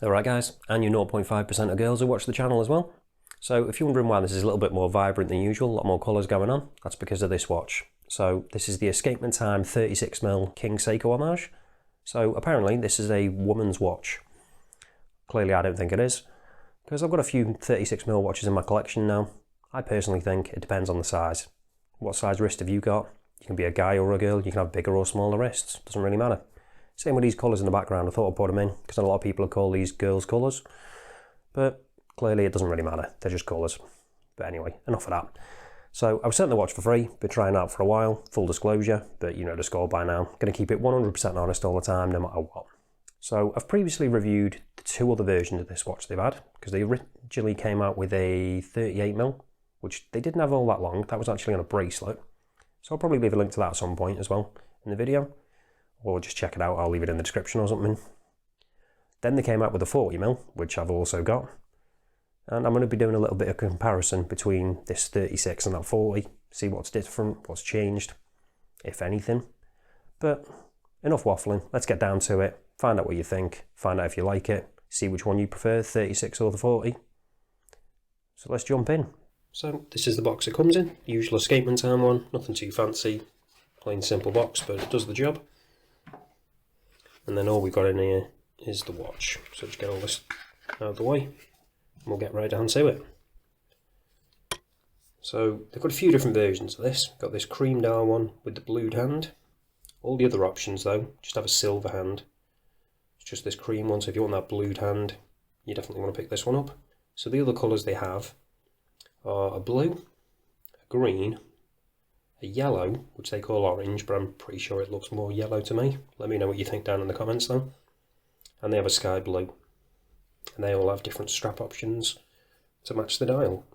Alright guys, and you 0.5% of girls who watch the channel as well. So if you're wondering why this is a little bit more vibrant than usual, a lot more colours going on, that's because of this watch. So this is the Escapement Time 36mm King Seiko Homage. So apparently this is a woman's watch. Clearly I don't think it is, because I've got a few 36mm watches in my collection now. I personally think it depends on the size. What size wrist have you got? You can be a guy or a girl, you can have bigger or smaller wrists, doesn't really matter. Same with these colours in the background, I thought I'd put them in, because a lot of people have called these girls' colours. But clearly it doesn't really matter, they're just colours. But anyway, enough of that. So I was sent the watch for free, been trying it out for a while, full disclosure, but you know the score by now. Going to keep it 100% honest all the time, no matter what. So I've previously reviewed the two other versions of this watch they've had, because they originally came out with a 38mm, which they didn't have all that long, that was actually on a bracelet. So I'll probably leave a link to that at some point as well in the video. Or just check it out, I'll leave it in the description or something. Then they came out with a 40mm, which I've also got. And I'm going to be doing a little bit of comparison between this 36 and that 40, see what's different, what's changed, if anything. But enough waffling, let's get down to it, find out what you think, find out if you like it, see which one you prefer, 36 or the 40. So let's jump in. So this is the box it comes in, usual Escapement Time one, nothing too fancy, plain simple box, but it does the job. And then all we've got in here is the watch. So just get all this out of the way and we'll get right down to it. So they've got a few different versions of this. Got this cream dial one with the blued hand. All the other options though just have a silver hand. It's just this cream one, so if you want that blued hand you definitely want to pick this one up. So the other colours they have are a blue, a green, a yellow, which they call orange, but I'm pretty sure it looks more yellow to me. Let me know what you think down in the comments though. And they have a sky blue. And they all have different strap options to match the dial.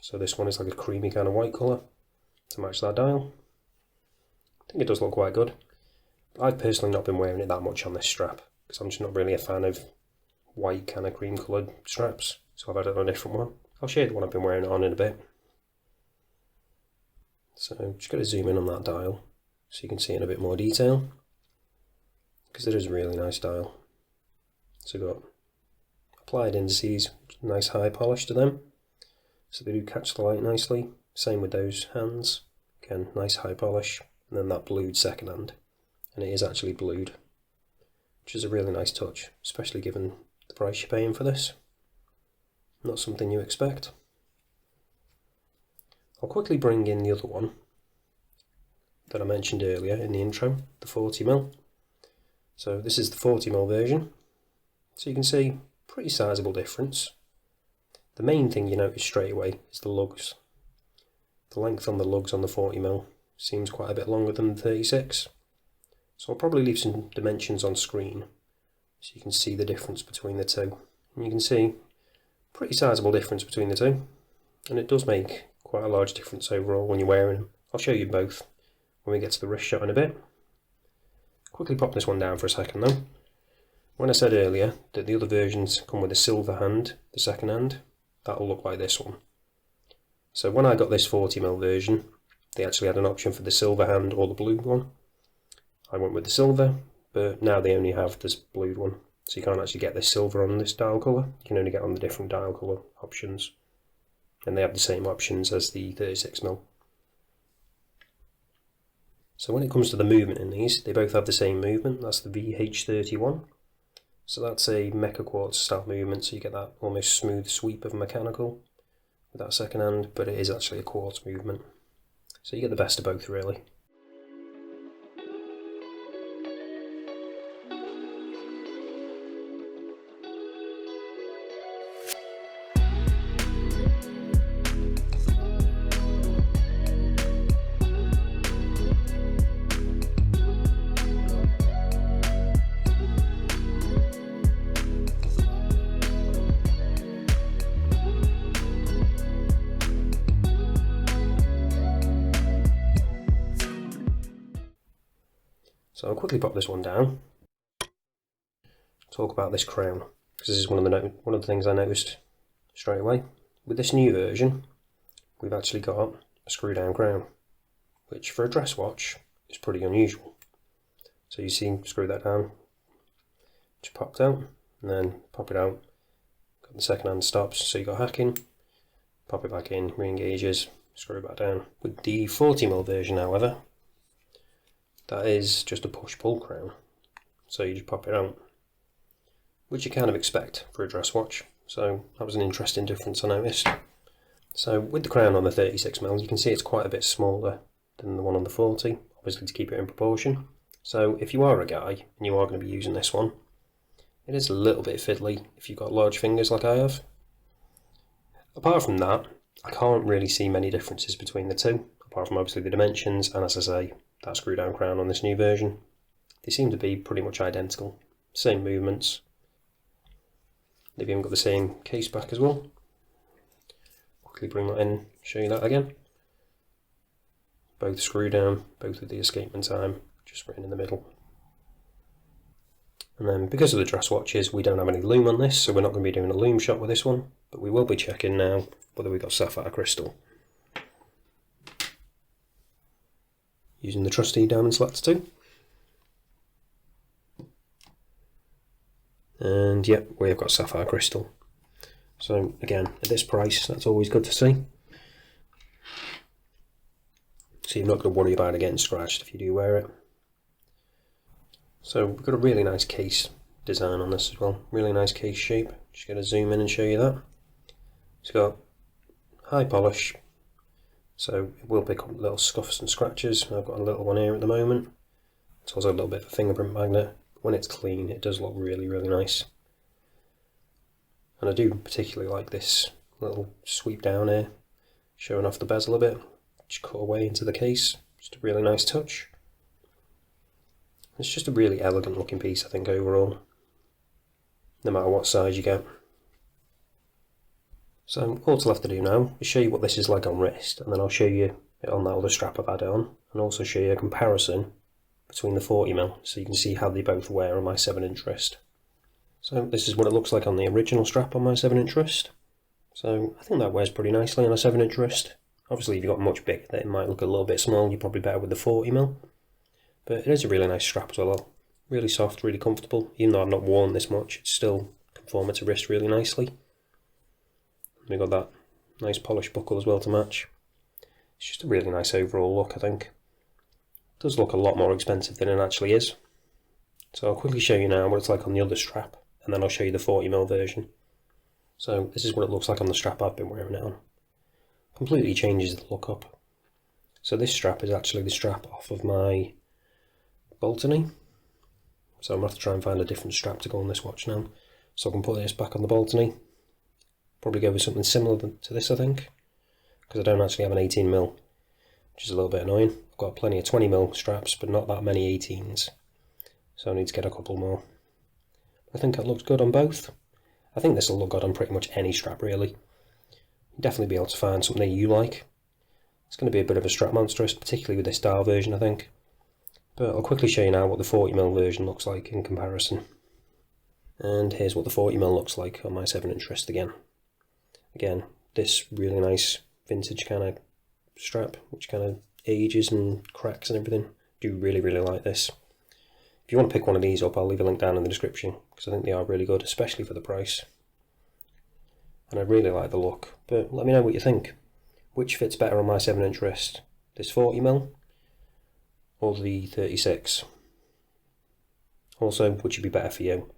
So this one is like a creamy kind of white colour to match that dial. I think it does look quite good. I've personally not been wearing it that much on this strap, because I'm just not really a fan of white kind of cream coloured straps. So I've had it on a different one. I'll show you the one I've been wearing it on in a bit. So just got to zoom in on that dial so you can see in a bit more detail, because it is a really nice dial. So we've got applied indices, nice high polish to them, so they do catch the light nicely. Same with those hands, again nice high polish, and then that blued second hand, and it is actually blued, which is a really nice touch, especially given the price you're paying for this. Not something you expect. I'll quickly bring in the other one that I mentioned earlier in the intro, the 40mm. So this is the 40mm version. So you can see pretty sizable difference. The main thing you notice straight away is the lugs. The length on the lugs on the 40mm seems quite a bit longer than the 36. So I'll probably leave some dimensions on screen so you can see the difference between the two. And you can see pretty sizable difference between the two, and it does make quite a large difference overall when you're wearing them. I'll show you both when we get to the wrist shot in a bit. Quickly pop this one down for a second though. When I said earlier that the other versions come with a silver hand, the second hand, that'll look like this one. So when I got this 40mm version, they actually had an option for the silver hand or the blue one. I went with the silver, but now they only have this blued one. So you can't actually get this silver on this dial colour, you can only get on the different dial colour options. And they have the same options as the 36mm. So when it comes to the movement in these, they both have the same movement, that's the VH31. So that's a mecha quartz style movement, so you get that almost smooth sweep of mechanical with that second hand, but it is actually a quartz movement. So you get the best of both really. So I'll quickly pop this one down. Talk about this crown, because this is one of the things I noticed straight away. With this new version, we've actually got a screw down crown, which for a dress watch is pretty unusual. So you see, screw that down, just popped out. and then pop it out. Got the second hand stops, so you got hacking, pop it back in, re-engages, screw it back down. With the 40mm version, however, that is just a push-pull crown, so you just pop it out, which you kind of expect for a dress watch, so that was an interesting difference I noticed. So with the crown on the 36mm, you can see it's quite a bit smaller than the one on the 40, obviously to keep it in proportion. So if you are a guy and you are going to be using this one, it is a little bit fiddly if you've got large fingers like I have. Apart from that, I can't really see many differences between the two, apart from obviously the dimensions, and as I say, that screw down crown on this new version. They seem to be pretty much identical, same movements. They've even got the same case back as well. Quickly bring that in, show you that again. Both screw down, both with the Escapement Time, just written in the middle. And then because of the dress watches, we don't have any lume on this, so we're not going to be doing a lume shot with this one, but we will be checking now whether we've got sapphire crystal. Using the trusty diamond slats too. And yep, we have got sapphire crystal. So again, at this price, that's always good to see. So you're not going to worry about it getting scratched if you do wear it. So we've got a really nice case design on this as well. Really nice case shape. Just going to zoom in and show you that. It's got high polish, so it will pick up little scuffs and scratches. I've got a little one here at the moment. It's also a little bit of a fingerprint magnet. When it's clean, it does look really, really nice. And I do particularly like this little sweep down here, showing off the bezel a bit. Just cut away into the case. Just a really nice touch. It's just a really elegant looking piece, I think, overall, no matter what size you get. So all it's left to do now is show you what this is like on wrist, and then I'll show you it on that other strap I've had it on, and also show you a comparison between the 40mm, so you can see how they both wear on my 7-inch wrist. So this is what it looks like on the original strap on my 7-inch wrist. So I think that wears pretty nicely on a 7-inch wrist. Obviously if you've got much bigger, it might look a little bit small. You're probably better with the 40mm. But it is a really nice strap as well. Really soft, really comfortable. Even though I've not worn this much, it's still conforming to wrist really nicely. We've got that nice polished buckle as well to match. It's just a really nice overall look, I think. It does look a lot more expensive than it actually is. So I'll quickly show you now what it's like on the other strap, and then I'll show you the 40mm version. So this is what it looks like on the strap I've been wearing it on. Completely changes the look up. So this strap is actually the strap off of my Baltany. So I'm going to have to try and find a different strap to go on this watch now. So I can put this back on the Baltany. Probably go with something similar to this, I think, because I don't actually have an 18mm, which is a little bit annoying. I've got plenty of 20mm straps, but not that many 18s, so I need to get a couple more. I think that looks good on both. I think this will look good on pretty much any strap, really. You'll definitely be able to find something that you like. It's going to be a bit of a strap monstrous, particularly with this dial version, I think. But I'll quickly show you now what the 40mm version looks like in comparison. And here's what the 40mm looks like on my 7-inch wrist again. Again, this really nice vintage kind of strap, which kind of ages and cracks and everything. Do really, really like this. If you want to pick one of these up, I'll leave a link down in the description, because I think they are really good, especially for the price. And I really like the look, but let me know what you think. Which fits better on my 7-inch wrist? This 40mm or the 36? Also, which would be better for you?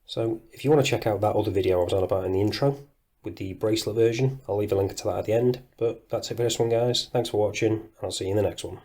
So, if you want to check out that other video I was on about in the intro, with the bracelet version, I'll leave a link to that at the end. But that's it for this one, guys. Thanks for watching, and I'll see you in the next one.